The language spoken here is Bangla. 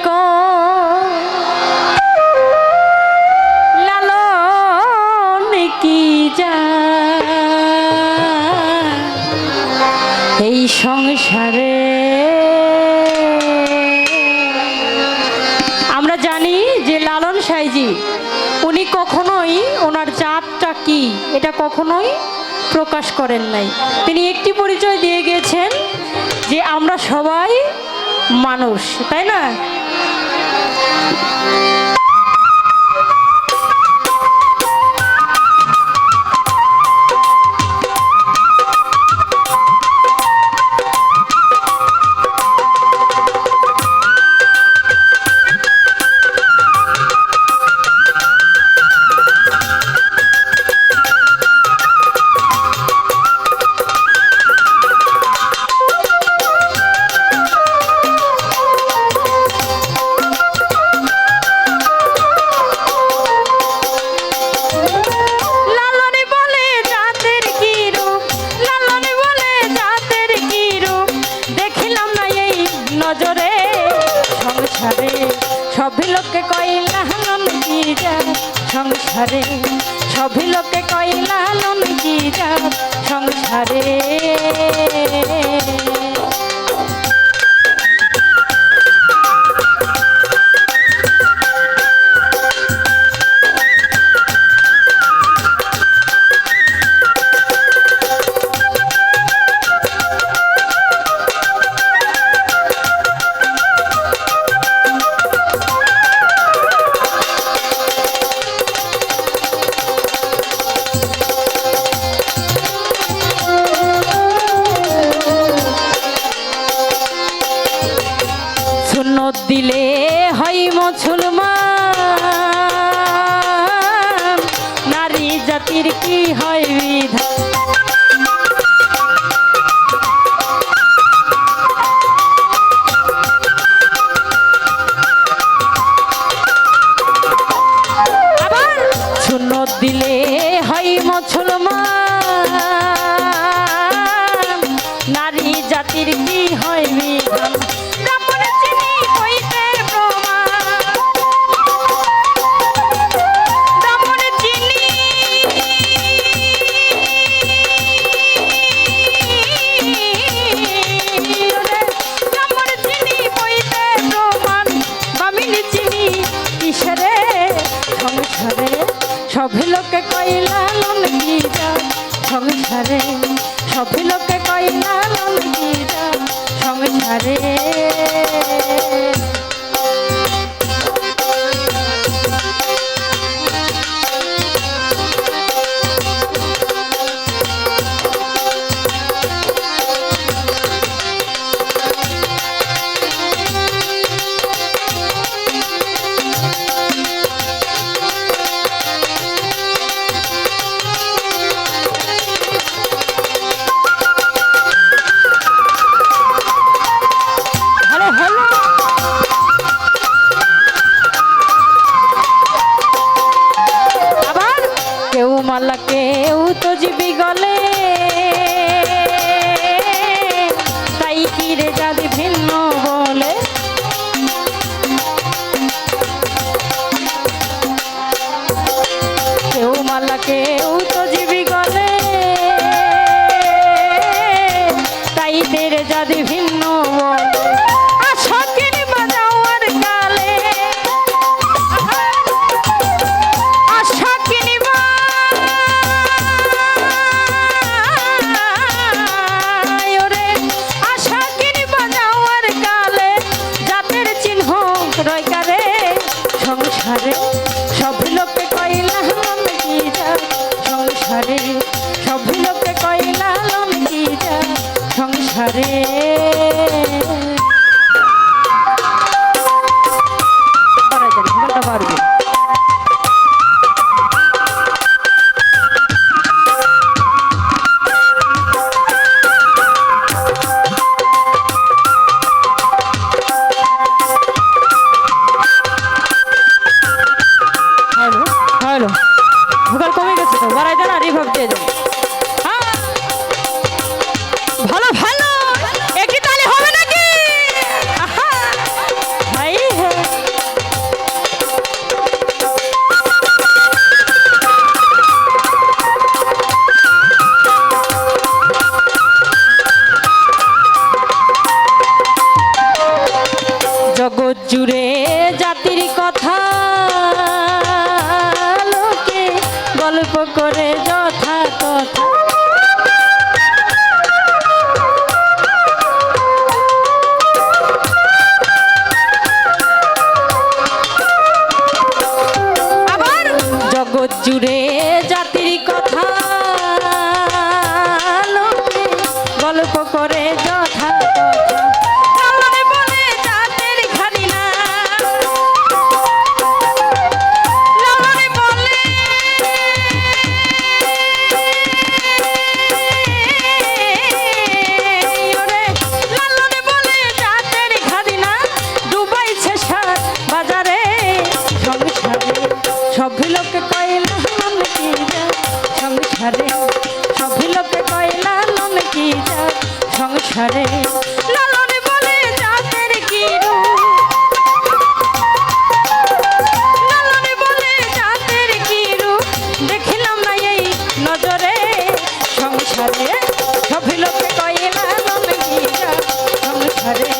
কো লালন কি যা এই সংসারে। আমরা জানি যে লালন সাইজি উনি কখনোই ওনার জাতটা কি এটা কখনোই প্রকাশ করেন নাই। তিনি একটি পরিচয় দিয়ে গেছেন যে আমরা সবাই মানুষ, তাই না? সভি লোকে কইলা লালন কি জাত সংসারে, সভি লোকে কইলা লালন কি জাত সংসারে। দিলে হয় মুসলমান, নারী জাতির কি হয় বিধান। আবার সুন্নত দিলে হয় মুসলমান, নারী জাতির কি হয় বিধান। সভি লোকে কইলা লালন কি জাত সংসারে, সভি লোকে কইলা লালন কি জাত সংসারে। মালা কেউ তো জীবী গলে, তাই কি রে জাতি ভিন্ন বলে। কেউ মালা কেউ তো জীবী গলে, তাই তেরে জাতি ভিন্ন বলে। করে যথা তথা আবার জগৎ জুড়ে জাতির কথা লোকে গল্প করে যথা তথা লালনে বলে জাতের খানি না লালনে বলে ওরে লালনে বলে জাতের খানি না ডুবাইছে সার বাজারে সংসারে সব লোকে কয়লা নন কি যা সংসারে সব লোকে কয়লা নন কি যা সংসারে লালনে বলে জাতের কি রূপ লালনে বলে জাতের কি রূপ দেখিলাম না এই নজরে সংসারে সব লোকে কয়লা নন কি যা সংসারে